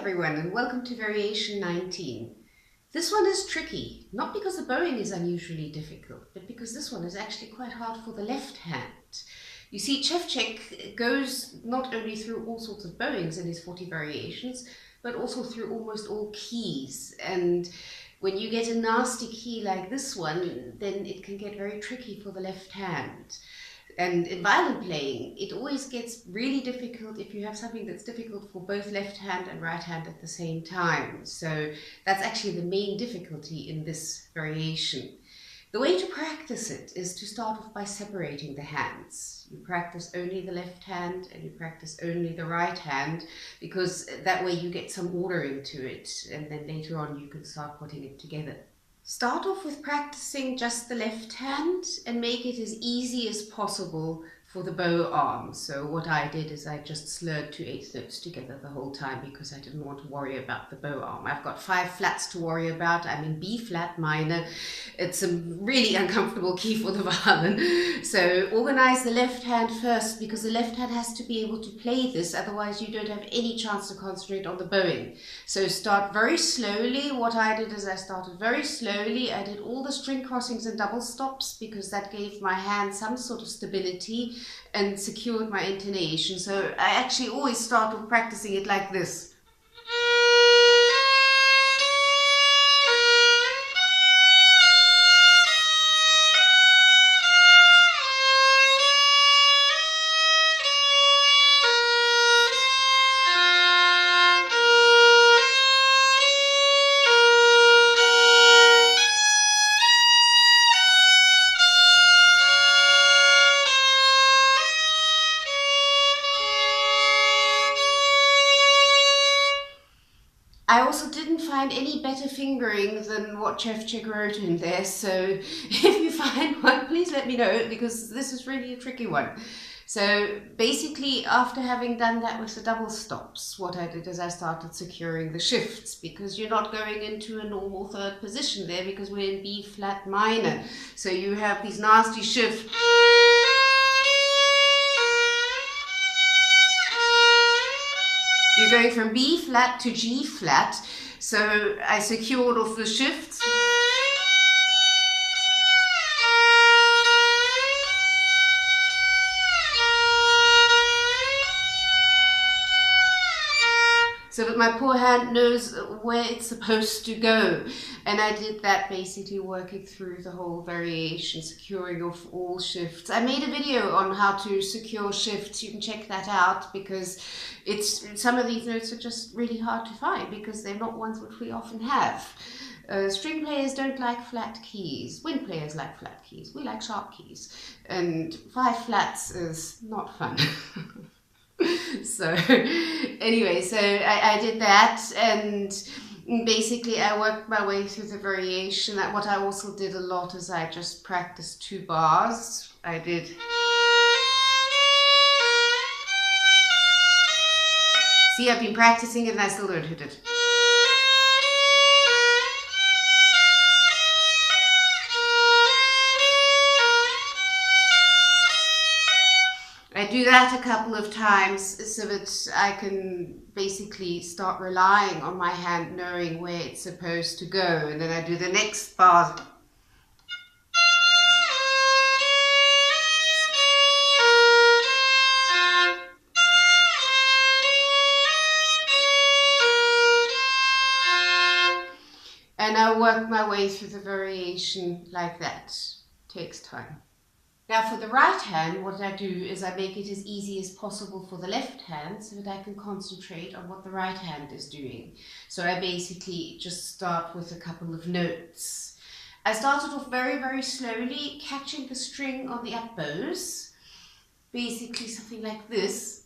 everyone, and welcome to variation 19. This one is tricky, not because the bowing is unusually difficult, but because this one is actually quite hard for the left hand. You see, Sevcik goes not only through all sorts of bowings in his 40 variations, but also through almost all keys. And when you get a nasty key like this one, then it can get very tricky for the left hand. And in violin playing, it always gets really difficult if you have something that's difficult for both left hand and right hand at the same time. So that's actually the main difficulty in this variation. The way to practice it is to start off by separating the hands. You practice only the left hand and you practice only the right hand, because that way you get some order into it, and then later on you can start putting it together. Start off with practicing just the left hand and make it as easy as possible for the bow arm. So what I did is I just slurred 2/8 notes together the whole time because I didn't want to worry about the bow arm. I've got 5 flats to worry about. I'm in B flat minor. It's a really uncomfortable key for the violin. So organize the left hand first, because the left hand has to be able to play this, otherwise you don't have any chance to concentrate on the bowing. So start very slowly. What I did is I started very slowly. I did all the string crossings and double stops because that gave my hand some sort of stability and secured my intonation. So I actually always start with practicing it like this. I also didn't find any better fingering than what Sevcik wrote in there, so if you find one, please let me know, because this is really a tricky one. So basically, after having done that with the double stops, what I did is I started securing the shifts, because you're not going into a normal third position there, because we're in B flat minor. So you have these nasty shifts. You're going from B flat to G flat, so I secured off the shifts. So that my poor hand knows where it's supposed to go. And I did that basically working through the whole variation, securing off all shifts. I made a video on how to secure shifts. You can check that out, because some of these notes are just really hard to find because they're not ones which we often have. String players don't like flat keys. Wind players like flat keys. We like sharp keys. And 5 flats is not fun. So anyway, so I did that, and basically I worked my way through the variation. What I also did a lot is I just practiced 2 bars. I did. See, I've been practicing it and I still don't hit it. I do that a couple of times so that I can basically start relying on my hand knowing where it's supposed to go, and then I do the next bar. And I work my way through the variation like that. Takes time. Now for the right hand, what I do is I make it as easy as possible for the left hand so that I can concentrate on what the right hand is doing. So I basically just start with a couple of notes. I started off very, very slowly, catching the string on the up bows. Basically something like this.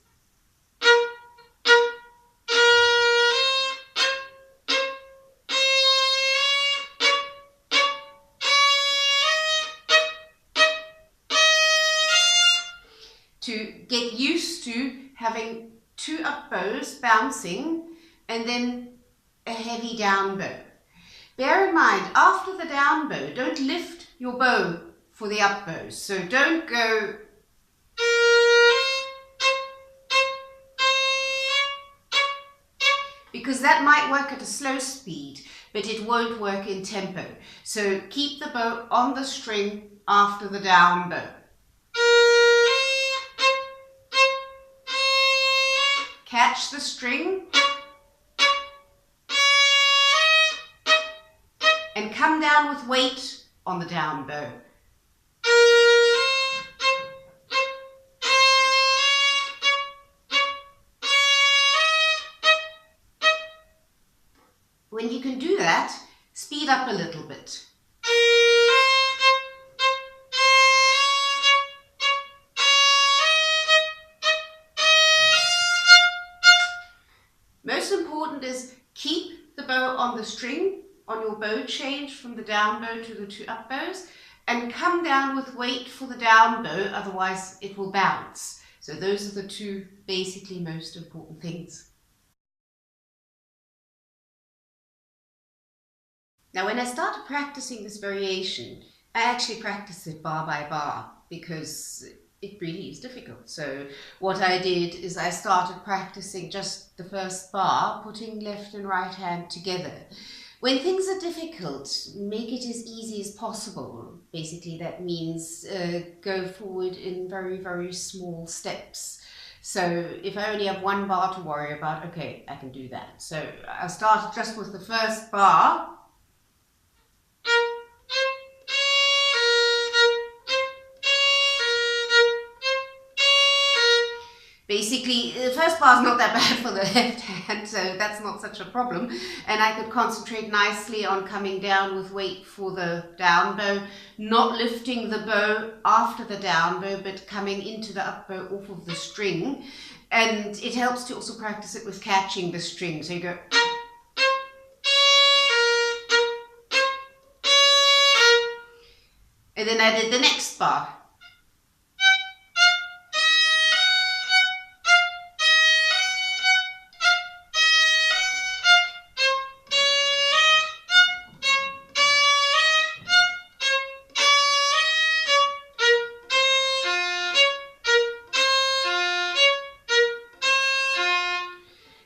To get used to having 2 up bows bouncing and then a heavy down bow. Bear in mind, after the down bow, don't lift your bow for the up bows. So don't go because that might work at a slow speed, but it won't work in tempo. So keep the bow on the string after the down bow. Catch the string and come down with weight on the down bow. When you can do that, speed up a little bit. Most important is keep the bow on the string, on your bow change from the down bow to the 2 up bows, and come down with weight for the down bow, otherwise it will bounce. So those are the 2 basically most important things. Now when I started practicing this variation, I actually practiced it bar by bar because it really is difficult. So what I did is I started practicing just the first bar, putting left and right hand together. When things are difficult, make it as easy as possible. Basically that means go forward in very, very small steps. So if I only have 1 bar to worry about, okay, I can do that. So I started just with the first bar. Basically, the first bar is not that bad for the left hand, so that's not such a problem. And I could concentrate nicely on coming down with weight for the down bow, not lifting the bow after the down bow, but coming into the up bow off of the string. And it helps to also practice it with catching the string. So you go... And then I did the next bar.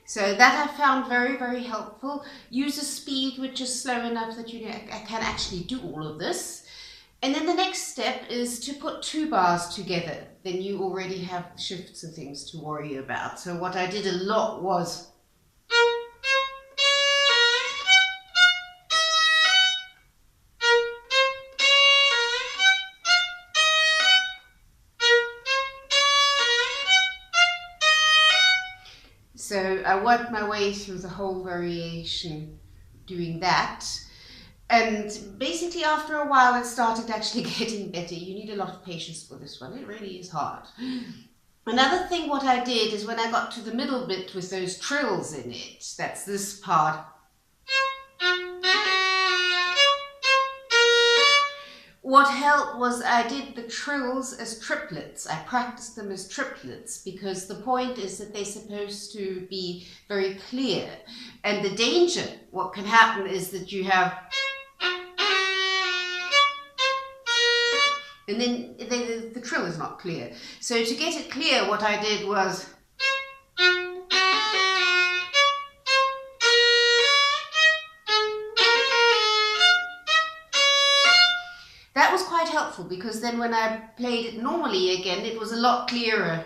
So that I found very, very helpful. Use a speed which is slow enough that you can actually do all of this. And then the next step is to put 2 bars together. Then you already have shifts and things to worry about. So what I did a lot was so I worked my way through the whole variation doing that. And basically after a while it started actually getting better. You need a lot of patience for this one. It really is hard. Another thing what I did is when I got to the middle bit with those trills in it, that's this part. What helped was I did the trills as triplets. I practiced them as triplets because the point is that they're supposed to be very clear. And the danger, what can happen is that you have... And then the trill is not clear. So to get it clear, what I did was... That was quite helpful because then when I played it normally again, it was a lot clearer.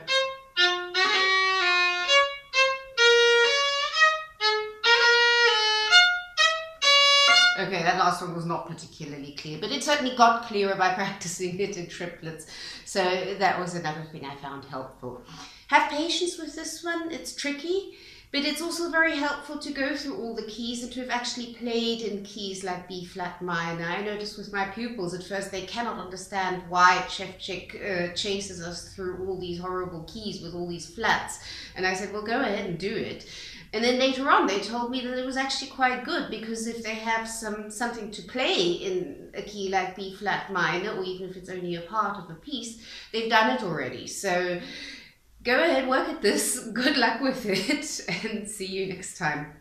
Okay, that last one was not particularly clear, but it certainly got clearer by practicing it in triplets. So that was another thing I found helpful. Have patience with this one, it's tricky. But it's also very helpful to go through all the keys and to have actually played in keys like B flat minor. I noticed with my pupils at first they cannot understand why Sevcik chases us through all these horrible keys with all these flats. And I said, well, go ahead and do it. And then later on they told me that it was actually quite good because if they have something to play in a key like B flat minor, or even if it's only a part of a piece, they've done it already. So go ahead, work at this, good luck with it, and see you next time.